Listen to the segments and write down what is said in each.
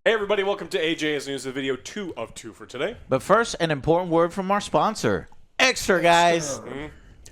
Hey everybody, welcome to AJS News, the video 2 of 2 for today. But first, an important word from our sponsor, Ekster, guys.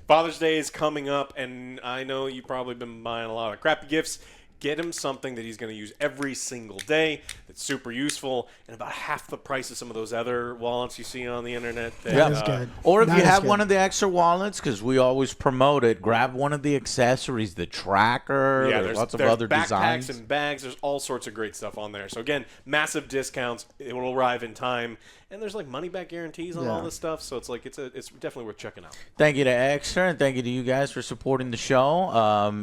Father's Day is coming up, and I know you've probably been buying a lot of crappy gifts. Get him something that he's going to use every single day that's super useful and about half the price of some of those other wallets you see on the internet. That is good. Or if That you is have good. one of the Ekster wallets, because we always promote it, grab one of the accessories, the tracker. Yeah, there's lots of there's other backpacks designs. and bags. There's all sorts of great stuff on there. So again, massive discounts. It will arrive in time, and there's like money back guarantees on all this stuff. So it's like it's definitely worth checking out. Thank you to Ekster, and thank you to you guys for supporting the show.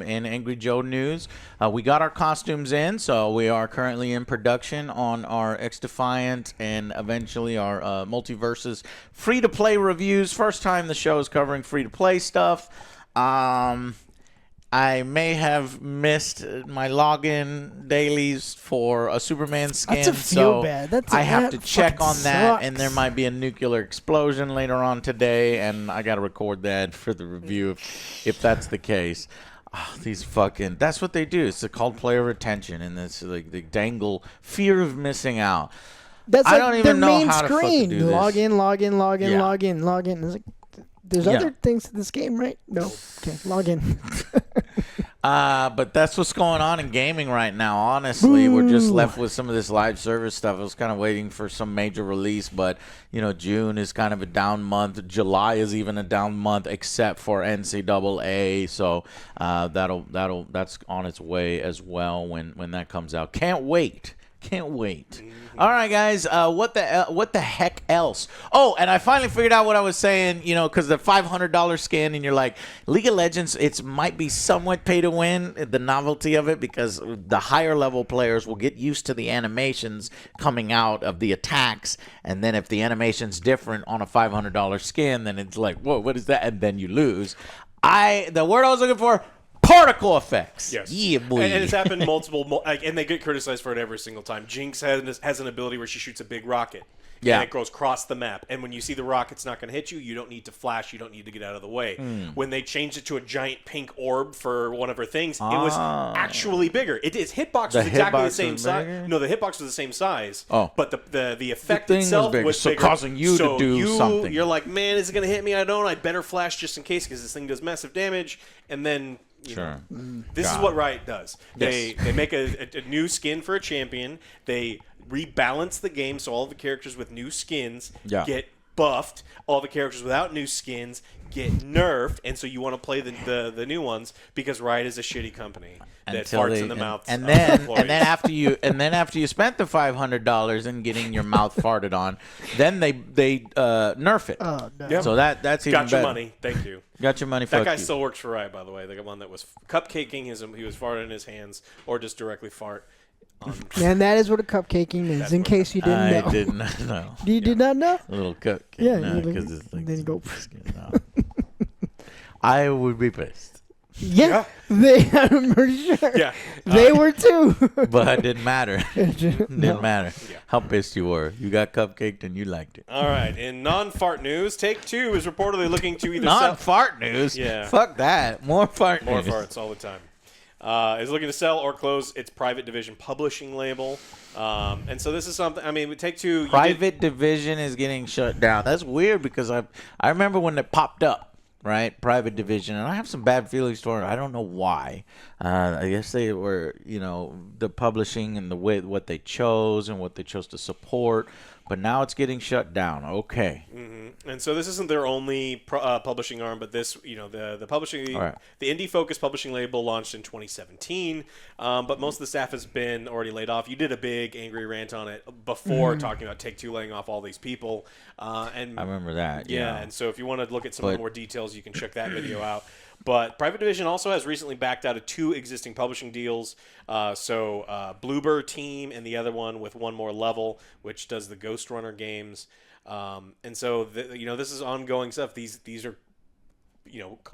In Angry Joe news, we got our costumes in, so we are currently in production on our X-Defiant and eventually our Multiverses free-to-play reviews. First time the show is covering free-to-play stuff. I may have missed my login dailies for a Superman skin, That's a feel so bad. I have to that check fucking on that, and sucks. there might be a nuclear explosion later on today, and I got to record that for the review if that's the case. These fucking, that's what they do. It's called player retention, and it's like they dangle fear of missing out. That's I like don't their even know main how to fucking screen. do this. Log in, log in, log in, Yeah. log in, log in. It's like, there's other things to this game, right? No. Okay, log in. But that's what's going on in gaming right now. Honestly, we're just left with some of this live service stuff. I was kind of waiting for some major release, but you know, June is kind of a down month. July is even a down month, except for NCAA. So that's on its way as well when that comes out. Can't wait. Can't wait. All right, guys. What the heck else? Oh, and I finally figured out what I was saying. You know, because the $500 skin, and you're like, League of Legends. It might be somewhat pay to win. The novelty of it, because the higher level players will get used to the animations coming out of the attacks, and then if the animation's different on a $500 skin, then it's like, whoa, what is that? And then you lose. The word I was looking for. Particle effects. Yes. Yeah, boy. And it's happened multiple, and they get criticized for it every single time. Jinx has an ability where she shoots a big rocket. Yeah. And it goes across the map. And when you see the rocket's not going to hit you, you don't need to flash. You don't need to get out of the way. When they changed it to a giant pink orb for one of her things, it was actually bigger. Its hitbox was exactly the hitbox same was size. bigger? No, the hitbox was the same size. Oh. But the effect thing was itself bigger, was so bigger. causing you to do something. You're like, man, is it going to hit me? I don't. I better flash just in case because this thing does massive damage. And then... Sure. This is what Riot does. Yes. They make a new skin for a champion. They rebalance the game so all the characters with new skins get buffed. All the characters without new skins get nerfed, and so you want to play the new ones because Riot is a shitty company that farts in the mouth. And then after you spent the $500 and getting your mouth farted on, then they nerf it. Oh, no. Yep. So that's even got your better. money. Thank you. Got your money. That fuck guy you. still works for Riot, by the way. The one that was cupcaking he was farting in his hands or just directly fart. And that is what a cupcaking is, in case you didn't know. I did not know. You did not know? A little cupcake. Yeah, No, you because it's like then you go. no. I would be pissed, Yeah, I'm pretty sure. Yeah. They were too. but it didn't matter. Didn't No. matter how pissed you were. You got cupcaked and you liked it. All right. In non-fart news, Take-Two is reportedly looking to either Not fart news. Yeah. Fuck that. More fart more news. farts all the time. Is looking to sell or close its private division publishing label. And so this is something, I mean, Take-Two... Private division is getting shut down. That's weird because I remember when it popped up, right? Private division, and I have some bad feelings toward it. I don't know why. I guess they were, the publishing and the way what they chose and what they chose to support. But now it's getting shut down. Okay. Mm-hmm. And so this isn't their only publishing arm, but this, the publishing, the indie-focused publishing label launched in 2017. But most of the staff has been already laid off. You did a big angry rant on it before talking about Take-Two laying off all these people. And I remember that. Yeah, and so if you want to look at some more details, you can check that video out. But Private Division also has recently backed out of 2 existing publishing deals. Bluebird Team and the other one with One More Level, which does the Ghost Runner games. And so, this is ongoing stuff. These are,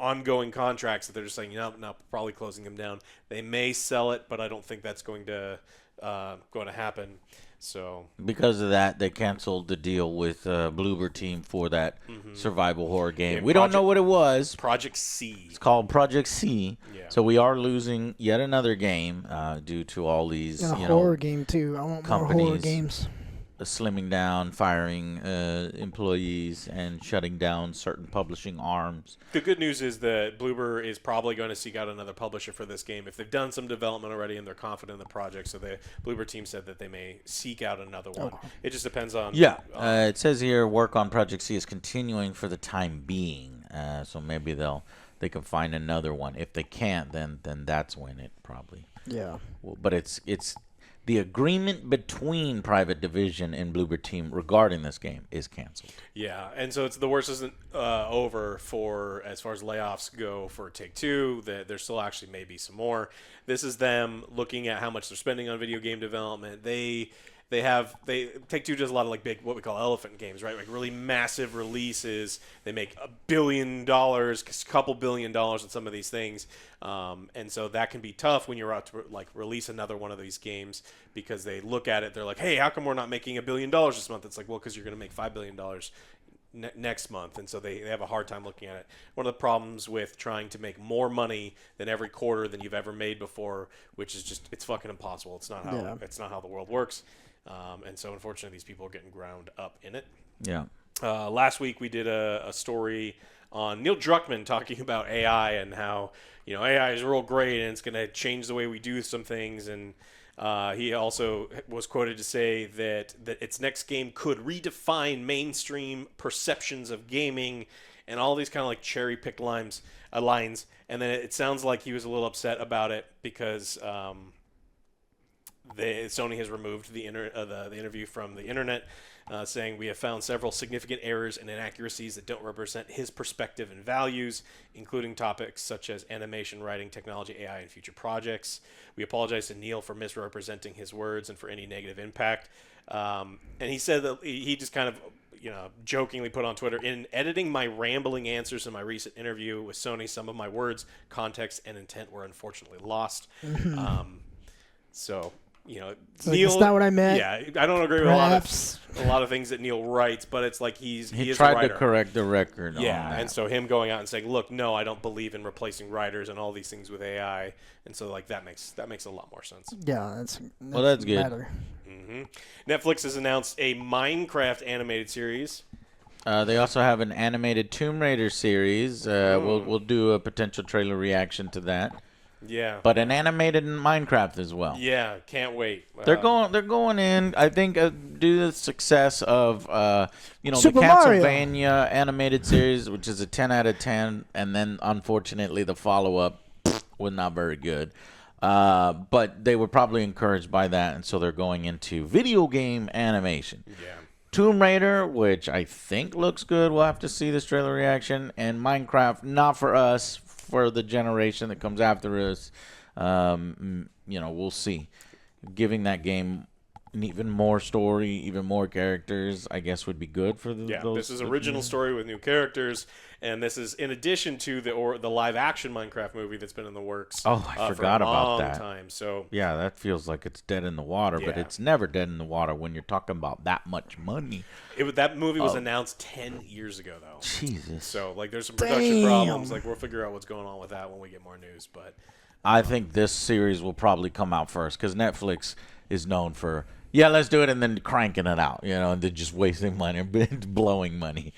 ongoing contracts that they're just saying, no, probably closing them down. They may sell it, but I don't think that's going to happen. So because of that, they canceled the deal with Bloober Team for that survival horror game. Yeah, We don't know what it was. Project C. It's called Project C. Yeah. So we are losing yet another game due to all these, And a horror game too. I want more horror companies games. slimming down, firing employees, and shutting down certain publishing arms. The good news is that Bloober is probably going to seek out another publisher for this game if they've done some development already and they're confident in the project. So the Bloober team said that they may seek out another one. It just depends on. Yeah, it says here work on Project C is continuing for the time being. So maybe they can find another one. If they can't, then that's when it probably. Yeah. Well, but it's the agreement between Private Division and Bloober Team regarding this game is canceled. Yeah, and so it's the worst isn't over for as far as layoffs go for Take-Two. There still actually may be some more. This is them looking at how much they're spending on video game development. Take-Two does a lot of like big, what we call elephant games, right? Like really massive releases. They make $1 billion, a couple $1 billion on some of these things, and so that can be tough when you're out to like release another one of these games because they look at it, they're like, hey, how come we're not making $1 billion this month? It's like, well, because you're going to make $5 billion next month, and so they have a hard time looking at it. One of the problems with trying to make more money than every quarter than you've ever made before, which is just it's fucking impossible. It's not how the world works. And so, unfortunately, these people are getting ground up in it. Yeah. Last week, we did a story on Neil Druckmann talking about AI and how AI is real great and it's going to change the way we do some things. And he also was quoted to say that its next game could redefine mainstream perceptions of gaming and all these kind of like cherry-picked lines. And then it sounds like he was a little upset about it because Sony has removed the interview from the internet, saying we have found several significant errors and inaccuracies that don't represent his perspective and values, including topics such as animation, writing, technology, AI, and future projects. We apologize to Neil for misrepresenting his words and for any negative impact. And he said that he just kind of jokingly put on Twitter, in editing my rambling answers in my recent interview with Sony, some of my words, context, and intent were unfortunately lost. So Neil, that's not what I meant. Yeah, I don't agree with a lot of things that Neil writes, but it's like he is tried a writer. to correct the record. Yeah, on that. and so him going out and saying, "Look, no, I don't believe in replacing writers and all these things with AI," and so like that makes a lot more sense. Yeah, that's good. Better. Netflix has announced a Minecraft animated series. They also have an animated Tomb Raider series. We'll do a potential trailer reaction to that. Yeah. But an animated Minecraft as well. Yeah, can't wait. They're going in, I think, due to the success of the Super Castlevania Mario. animated series, which is a 10 out of 10, and then unfortunately the follow-up was not very good. But they were probably encouraged by that, and so they're going into video game animation. Yeah. Tomb Raider, which I think looks good. We'll have to see this trailer reaction. And Minecraft, not for us, for the generation that comes after us. We'll see. Giving that game even more story, even more characters, I guess would be good for those. This is original story with new characters, and this is in addition to the live action Minecraft movie that's been in the works. Oh, I forgot about that. For a long time. So yeah, that feels like it's dead in the water, but it's never dead in the water when you're talking about that much money. That movie was announced 10 years ago, though. Jesus. So like, there's some production problems. Like, we'll figure out what's going on with that when we get more news. But I think this series will probably come out first because Netflix is known for. Yeah, let's do it, and then cranking it out, and then just wasting money and blowing money.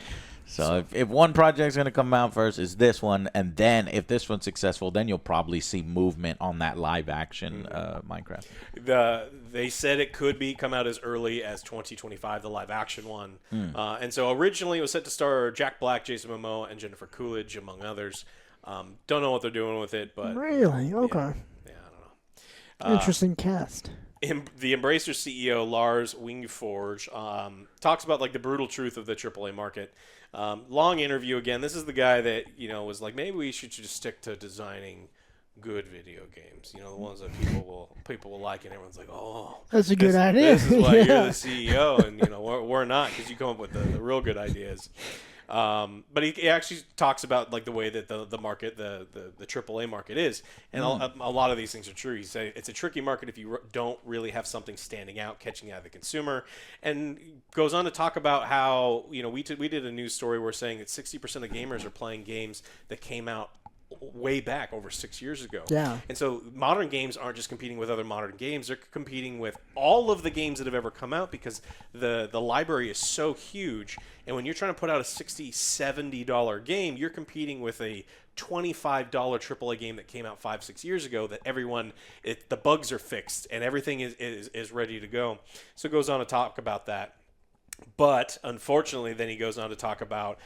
So if one project's going to come out first, it's this one, and then if this one's successful, then you'll probably see movement on that live-action Minecraft. They said it could come out as early as 2025, the live-action one. And so originally it was set to star Jack Black, Jason Momoa, and Jennifer Coolidge, among others. Don't know what they're doing with it, but really, okay. Yeah, I don't know. Interesting cast. The Embracer CEO Lars Wingforge talks about like the brutal truth of the AAA market. Long interview again. This is the guy that was like, maybe we should just stick to designing good video games. The ones that people will like, and everyone's like, oh, that's a good idea. This is why you're the CEO, and we're not, because you come up with the real good ideas. But he actually talks about like the way that the market, the AAA market is, and a lot of these things are true. He said it's a tricky market if you don't really have something standing out, catching out of the consumer, and goes on to talk about how we did a news story where saying that 60% of gamers are playing games that came out way back over 6 years ago. Yeah. And so modern games aren't just competing with other modern games, they're competing with all of the games that have ever come out because the library is so huge. And when you're trying to put out a $60, $70 game, you're competing with a $25 AAA game that came out 5-6 years ago that the bugs are fixed and everything is ready to go. So it goes on to talk about that. But unfortunately, then he goes on to talk about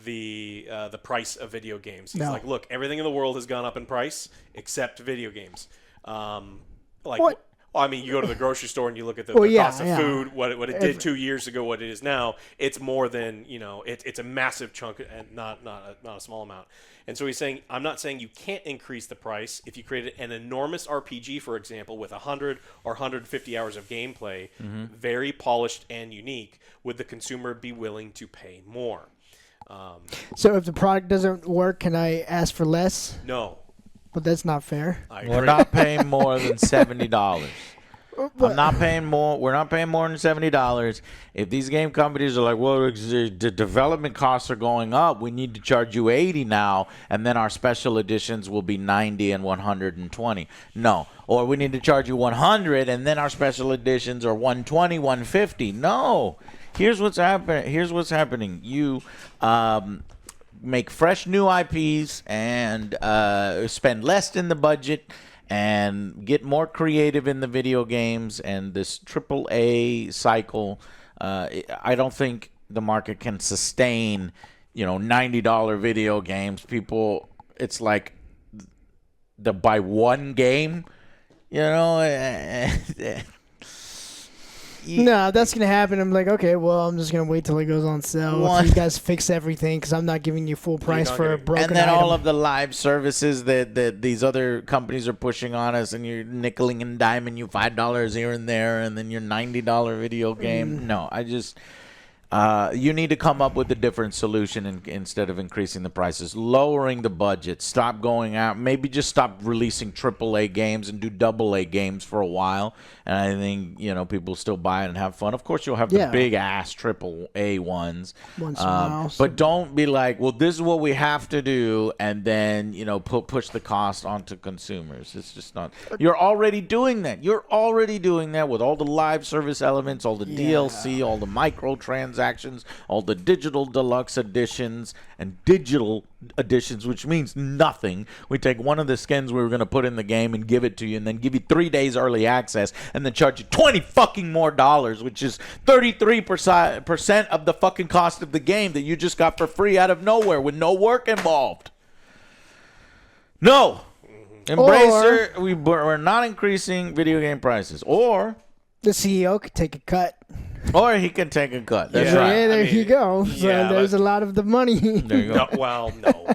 the price of video games. He's like, look, everything in the world has gone up in price except video games. What? Well, I mean, you go to the grocery store and you look at the cost of food, what it did 2 years ago, what it is now. It's more than it's a massive chunk and not a small amount. And so he's saying, I'm not saying you can't increase the price if you created an enormous RPG, for example, with 100 or 150 hours of gameplay, very polished and unique. Would the consumer be willing to pay more? So if the product doesn't work, can I ask for less? No. But that's not fair. We're not paying more than $70. I'm not paying more. We're not paying more than $70. If these game companies are like, well, the development costs are going up, we need to charge you $80 now, and then our special editions will be $90 and $120. No. Or we need to charge you $100, and then our special editions are $120, $150. No. Here's what's happening. You make fresh new IPs and spend less in the budget and get more creative in the video games and this AAA cycle. I don't think the market can sustain, $90 video games. People, it's like the buy one game, No, that's going to happen. I'm like, okay, well, I'm just going to wait till it goes on sale. If you guys fix everything, because I'm not giving you full price for a broken item. And then item. all of the live services that these other companies are pushing on us, and you're nickeling and diming you $5 here and there, and then your $90 video game. No, you need to come up with a different solution instead of increasing the prices. Lowering the budget. Stop going out. Maybe just stop releasing AAA games and do AA games for a while. And I think, people still buy it and have fun. Of course, you'll have the big-ass AAA ones. Once in a while. But don't be like, well, this is what we have to do, and then, push the cost onto consumers. It's just not. You're already doing that. You're already doing that with all the live service elements, all the DLC, all the microtransactions, all the digital deluxe editions and digital editions, which means nothing. We take one of the skins we were going to put in the game and give it to you, and then give you 3 days early access, and then charge you $20 fucking more, which is 33% of the fucking cost of the game that you just got for free out of nowhere with no work involved. No. Embracer, we're not increasing video game prices. Or the CEO could take a cut. Or he can take a cut. That's right. Yeah, there you go. So there's a lot of the money. There you go. No.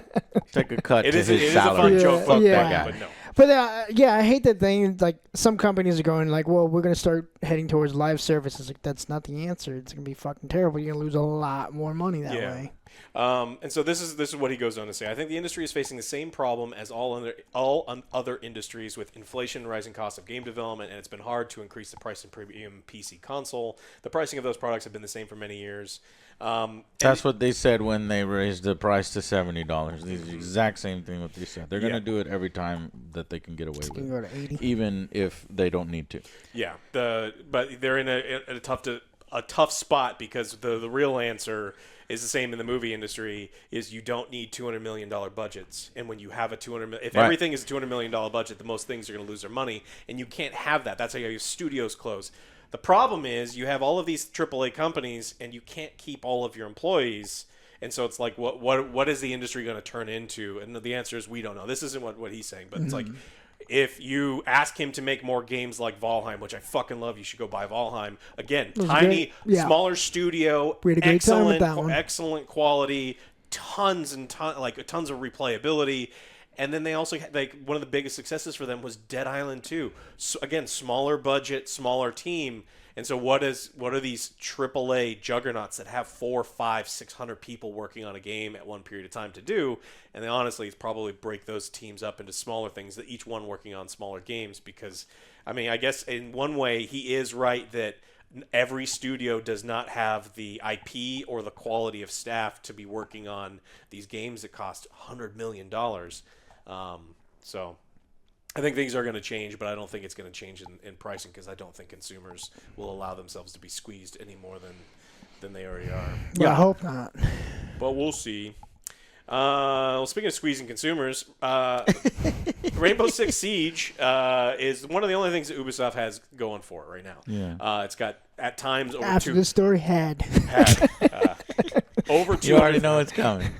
Take a cut It to is his a salary. fun joke. Fuck Yeah. that guy. But no. But I hate that thing. Like, some companies are going like, well, we're going to start heading towards live services. Like, that's not the answer. It's going to be fucking terrible. You're going to lose a lot more money that way. And so this is what he goes on to say. I think the industry is facing the same problem as all other industries with inflation and rising costs of game development, and it's been hard to increase the price of premium PC console. The pricing of those products have been the same for many years. That's what they said when they raised the price to $70. The exact same thing what they said. They're going to do it every time that they can get away with Go to 80. even if they don't need to. Yeah, but they're in a tough spot because the real answer is the same in the movie industry: is you don't need $200 million budgets, and when you have a everything is a $200 million budget, the most things are going to lose their money, and you can't have that. That's how your studios close. The problem is you have all of these AAA companies, and you can't keep all of your employees. And so it's like, what is the industry going to turn into? And the answer is we don't know. This isn't what he's saying, but it's like, if you ask him to make more games like Valheim, which I fucking love, you should go buy Valheim. Again, tiny, smaller studio, we had a great time with that one. Excellent quality, tons of replayability. And then they also, one of the biggest successes for them was Dead Island 2. So again, smaller budget, smaller team. And so what are these AAA juggernauts that have 400, 500, 600 people working on a game at one period of time to do? And they honestly probably break those teams up into smaller things, that each one working on smaller games. Because, I mean, I guess in one way he is right that every studio does not have the IP or the quality of staff to be working on these games that cost $100 million. So I think things are going to change, but I don't think it's going to change in pricing, because I don't think consumers will allow themselves to be squeezed any more than they already are. Yeah, I hope not. But we'll see. Well, speaking of squeezing consumers, Rainbow Six Siege is one of the only things that Ubisoft has going for it right now. Yeah. It's got at times over After the story had over 200. You already know it's coming.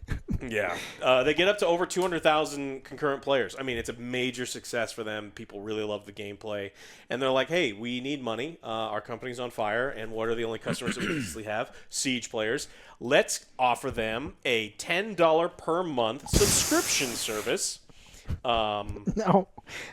Yeah. They get up to over 200,000 concurrent players. I mean, it's a major success for them. People really love the gameplay. And they're like, hey, we need money. Our company's on fire. And what are the only customers that we usually have? Siege players. Let's offer them a $10 per month subscription service. no,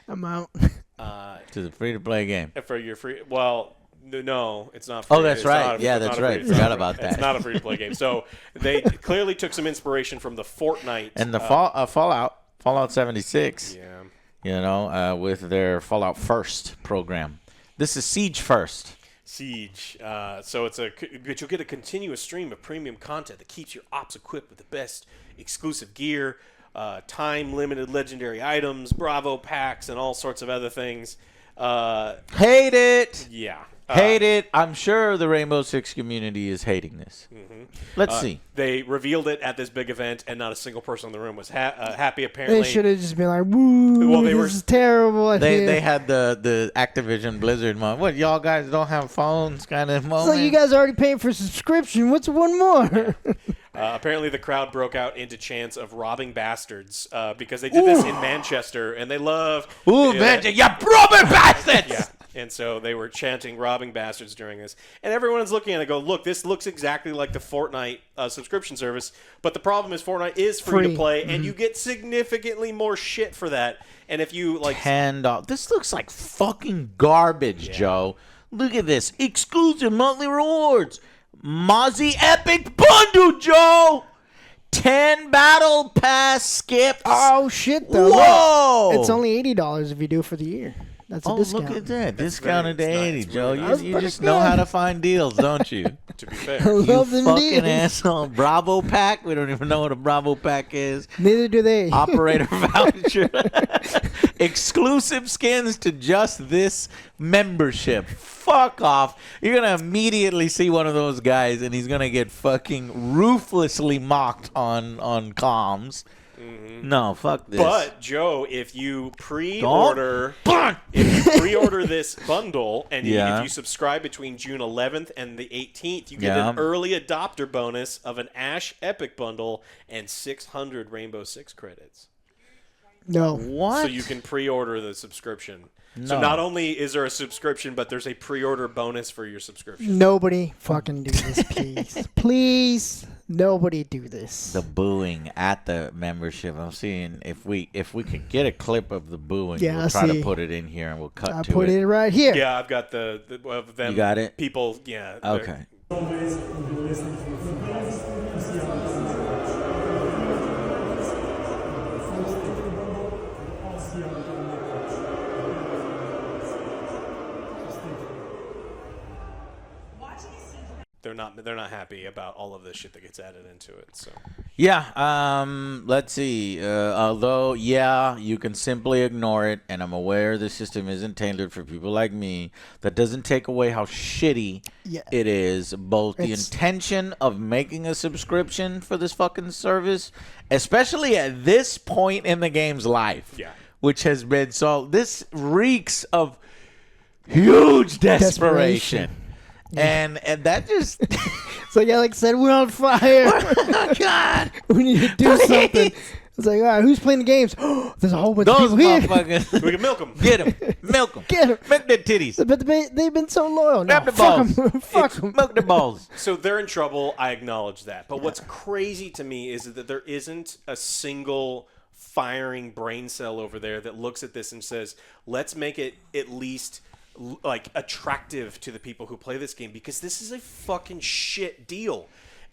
I'm out. To the free-to-play game. For your free. Well, no, it's not free. Oh, that's It's right. not Yeah, that's right. Forgot about that. It's not a free-to-play game. So they clearly took some inspiration from the Fortnite. And the Fallout 76. Yeah. You know, with their Fallout First program. This is Siege First. Siege. So but you'll get a continuous stream of premium content that keeps your ops equipped with the best exclusive gear, time-limited legendary items, Bravo packs, and all sorts of other things. Hate it. Yeah. Hate it. I'm sure the Rainbow Six community is hating this. Mm-hmm. Let's see. They revealed it at this big event, and not a single person in the room was happy, apparently. They should have just been like, woo, Well, this is terrible. They had the Activision Blizzard moment. What, y'all guys don't have phones kind of moment? It's like you guys are already paying for subscription. What's one more? Apparently, the crowd broke out into chants of robbing bastards because they did this in Manchester, and they love... Ooh, Manchester, you robbing bastards! Yeah. And so they were chanting robbing bastards during this. And everyone's looking at it and go, look, this looks exactly like the Fortnite subscription service. But the problem is Fortnite is free to play, and you get significantly more shit for that. And if you, like... $10. This looks like fucking garbage, Joe. Look at this. Exclusive monthly rewards. Mozzie Epic Bundle, Joe. 10 battle pass skips. Oh, shit, though. Whoa. Look, it's only $80 if you do it for the year. That's a discount. Look at that. Discounted to 80, Joe. Really You just know how to find deals, don't you? To be fair. I love You them fucking deals. asshole. Bravo pack. We don't even know what a Bravo pack is. Neither do they. Operator voucher. Exclusive skins to just this membership. Fuck off. You're going to immediately see one of those guys, and he's going to get fucking ruthlessly mocked on comms. Mm-hmm. No, fuck this. But, Joe, if you pre-order this bundle, and if you subscribe between June 11th and the 18th, you get an early adopter bonus of an Ash Epic bundle and 600 Rainbow Six credits. No. What? So you can pre-order the subscription. No. So not only is there a subscription, but there's a pre-order bonus for your subscription. Nobody fucking do this, please. Please, nobody do this. The booing at the membership. I'm seeing if we could get a clip of the booing, we'll try to put it in here and we'll cut to it. I put it right here. Yeah, I've got the of them. You got it? People, yeah. Okay. They're not happy about all of this shit that gets added into it. So yeah, let's see. Although you can simply ignore it, and I'm aware the system isn't tailored for people like me. That doesn't take away how shitty it is. Both the intention of making a subscription for this fucking service, especially at this point in the game's life, which has been so. This reeks of huge desperation. And that just... So like I said, we're on fire. Oh, God. We need to do something. It's like, all right, who's playing the games? There's a whole bunch of people here. Motherfuckers. we can milk them. Get them. Milk them. Get them. Milk their titties. But they've been so loyal. Grab No, the fuck balls. them. Fuck them. Milk their balls. So they're in trouble. I acknowledge that. But what's crazy to me is that there isn't a single firing brain cell over there that looks at this and says, let's make it at least like attractive to the people who play this game, because this is a fucking shit deal.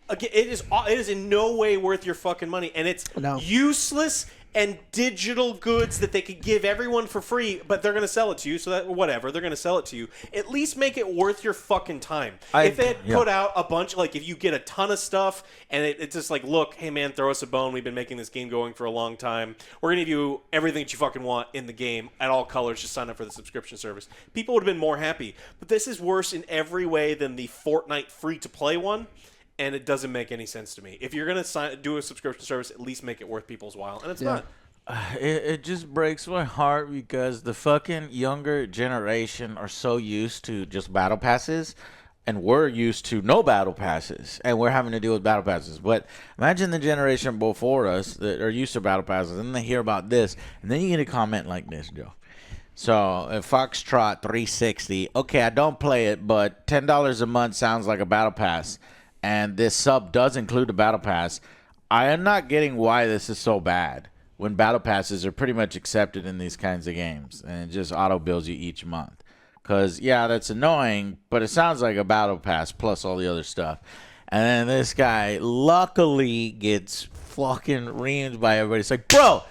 Again, it is in no way worth your fucking money, and it's useless and digital goods that they could give everyone for free, but they're going to sell it to you, so that whatever, they're going to sell it to you. At least make it worth your fucking time. If they had put out a bunch, like if you get a ton of stuff and it's just like, look, hey man, throw us a bone. We've been making this game going for a long time. We're going to give you everything that you fucking want in the game at all colors. Just sign up for the subscription service. People would have been more happy. But this is worse in every way than the Fortnite free-to-play one. And it doesn't make any sense to me. If you're going to do a subscription service, at least make it worth people's while. And it's not. It just breaks my heart because the fucking younger generation are so used to just battle passes, and we're used to no battle passes, and we're having to deal with battle passes. But imagine the generation before us that are used to battle passes, and they hear about this, and then you get a comment like this, Joe. So, Foxtrot 360, okay, I don't play it, but $10 a month sounds like a battle pass. And this sub does include a battle pass. I am not getting why this is so bad when battle passes are pretty much accepted in these kinds of games, and it just auto bills you each month. Because, yeah, that's annoying, but it sounds like a battle pass plus all the other stuff. And then this guy luckily gets fucking reamed by everybody. It's like, bro,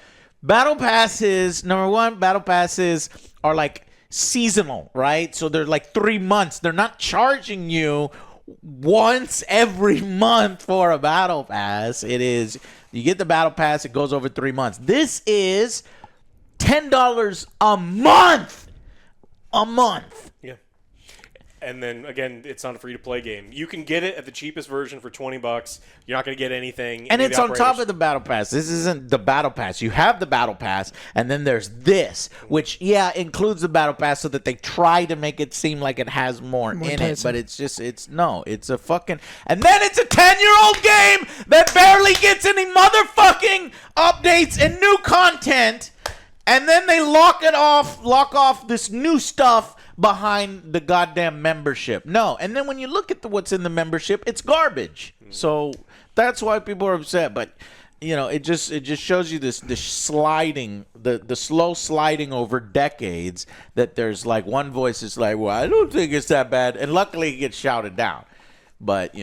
battle passes, number one, battle passes are like seasonal, right? So they're like 3 months. They're not charging you once every month for a battle pass. It is, you get the battle pass, it goes over 3 months. This is $10 a month. Yeah. And then again, it's not a free-to-play game. You can get it at the cheapest version for $20. You're not going to get anything. And it's on top of the battle pass. This isn't the battle pass. You have the battle pass, and then there's this, which includes the battle pass, so that they try to make it seem like it has more in it. But it's a fucking. And then it's a 10-year-old game that barely gets any motherfucking updates and new content, and then they lock off this new stuff behind the goddamn membership. No. And then when you look at what's in the membership, it's garbage. So that's why people are upset. But it just shows you this sliding, the slow sliding over decades, that there's like one voice is like, well, I don't think it's that bad, and luckily it gets shouted down. But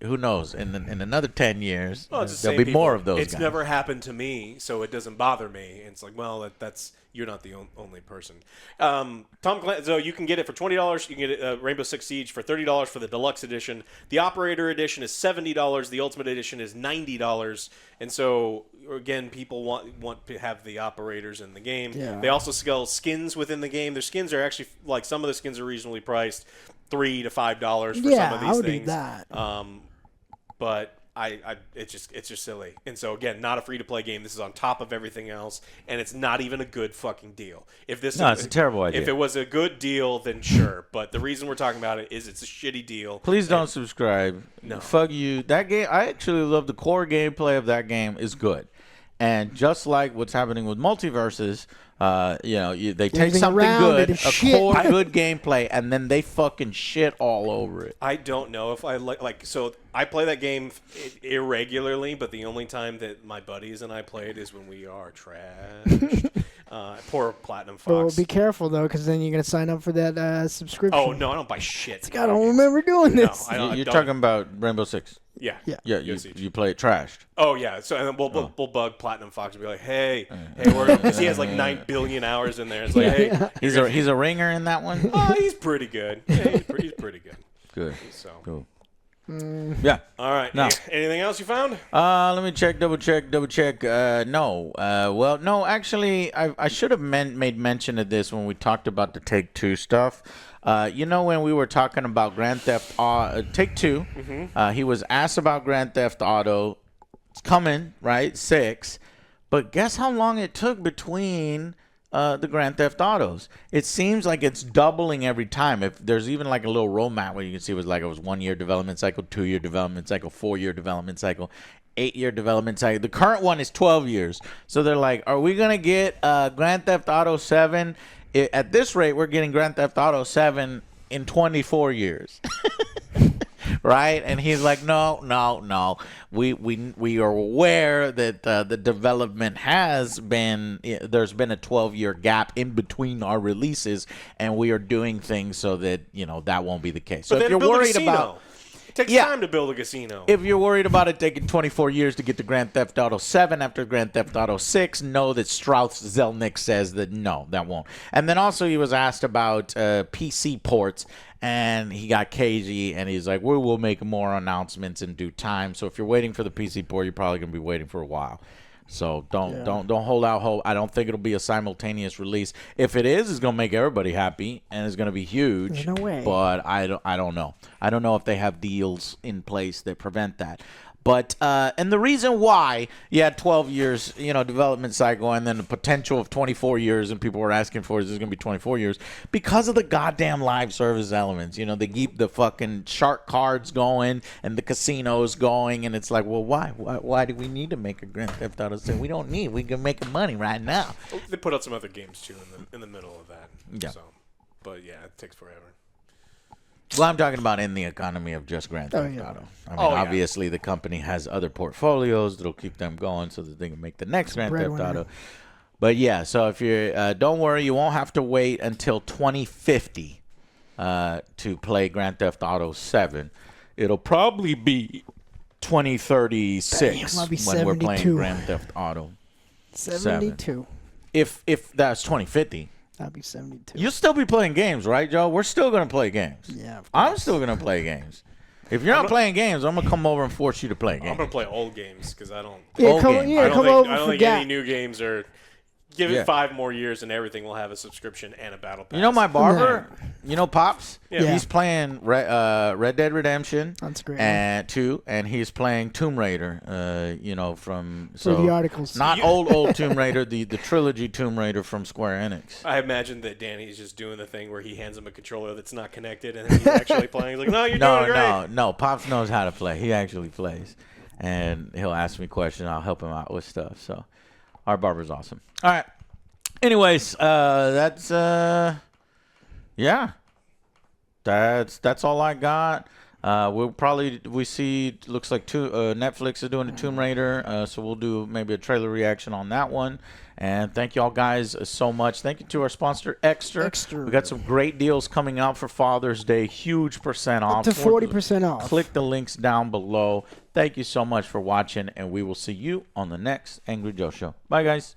who knows? In another 10 years, there'll be more of those. It's guys. Never happened to me, so it doesn't bother me. And it's like, well, that's you're not the only person. Tom Clancy, so you can get it for $20. You can get it, Rainbow Six Siege for $30 for the deluxe edition. The Operator edition is $70. The Ultimate edition is $90. And so again, people want to have the operators in the game. Yeah. They also sell skins within the game. Their skins are actually, like, some of the skins are reasonably priced, $3 to $5 for some of these I'll things. Do that. But it's just silly. And so again, not a free to play game. This is on top of everything else, and it's not even a good fucking deal. It's a terrible idea. If it was a good deal, then sure. But the reason we're talking about it is it's a shitty deal. Please don't subscribe. No. Fuck you. That game, I actually love the core gameplay of that game is good. And just like what's happening with multiverses, they take something good, good gameplay, and then they fucking shit all over it. I don't know if I so I play that game irregularly, but the only time that my buddies and I play it is when we are trashed. Poor Platinum Fox. Well, be careful though, because then you're gonna sign up for that subscription. Oh no, I don't buy shit. I don't remember doing this. No, you're talking about Rainbow Six. Yeah. You play it trashed. Oh yeah. So and then we'll bug Platinum Fox and be like, hey, because he has like 9 billion hours in there. It's like, hey, he's a ringer in that one. Oh, he's pretty good. Yeah, he's pretty good. Good. So cool. Yeah. All right. Now, anything else you found? Let me double check. No. Well, no. Actually, I should have made mention of this when we talked about the Take-Two stuff. When we were talking about Grand Theft Take-Two, he was asked about Grand Theft Auto. It's coming, right? 6. But guess how long it took between the Grand Theft Autos? It seems like it's doubling every time. If there's even like a little roadmap where you can see it was 1 year development cycle, 2 year development cycle, 4 year development cycle, 8 year development cycle. The current one is 12 years. So they're like, are we going to get Grand Theft Auto 7? At this rate, we're getting Grand Theft Auto 7 in 24 years. right? And he's like, no. We are aware that the development has been, there's been a 12-year gap in between our releases, and we are doing things so that, that won't be the case. So But if you're worried about... It takes time to build a casino. If you're worried about it taking 24 years to get to Grand Theft Auto 7 after Grand Theft Auto 6, know that Strauss Zelnick says that no, that won't. And then also he was asked about PC ports, and he got cagey, and he's like, we will make more announcements in due time. So if you're waiting for the PC port, you're probably going to be waiting for a while. So don't hold out hope. I don't think it'll be a simultaneous release. If it is, it's gonna make everybody happy and it's gonna be huge. There's no way. But I don't know. I don't know if they have deals in place that prevent that. But and the reason why you had 12 years, development cycle, and then the potential of 24 years, and people were asking for, is this going to be 24 years? Because of the goddamn live service elements. They keep the fucking shark cards going and the casinos going, and it's like, well, why? Why do we need to make a Grand Theft Auto 6? We don't need. We can make money right now. They put out some other games too in the middle of that. Yeah. So, but yeah, it takes forever. Well, I'm talking about in the economy of just Grand Theft Auto. I mean, obviously the company has other portfolios that'll keep them going so that they can make the next Grand Theft Auto. But yeah, so if you're, don't worry, you won't have to wait until 2050 to play Grand Theft Auto 7. It'll probably be 2036 when we're playing Grand Theft Auto 72. 7. If that's 2050. That'd be 72. You'll still be playing games, right, Joe? We're still going to play games. Yeah, of course. I'm still going to play games. If you're not playing games, I'm going to come over and force you to play games. I'm going to play old games because I don't... Yeah, come over. I don't think any new games are... Give it 5 more years and everything will have a subscription and a battle pass. My barber, Pops? Yeah. He's playing Red Dead Redemption. That's great. And 2, and he's playing Tomb Raider, from... For the articles. Not old Tomb Raider, the trilogy Tomb Raider from Square Enix. I imagine that Danny's just doing the thing where he hands him a controller that's not connected and he's actually playing. He's like, no, you're doing great. No. Pops knows how to play. He actually plays. And he'll ask me questions. I'll help him out with stuff, so... Our barber's awesome. All right. Anyways, that's all I got. We see looks like Netflix is doing a Tomb Raider, so we'll do maybe a trailer reaction on that one. And thank you all guys so much. Thank you to our sponsor Ekster. We got some great deals coming out for Father's Day. Huge percent off. Up to 40% off. Click the links down below. Thank you so much for watching, and we will see you on the next Angry Joe Show. Bye, guys.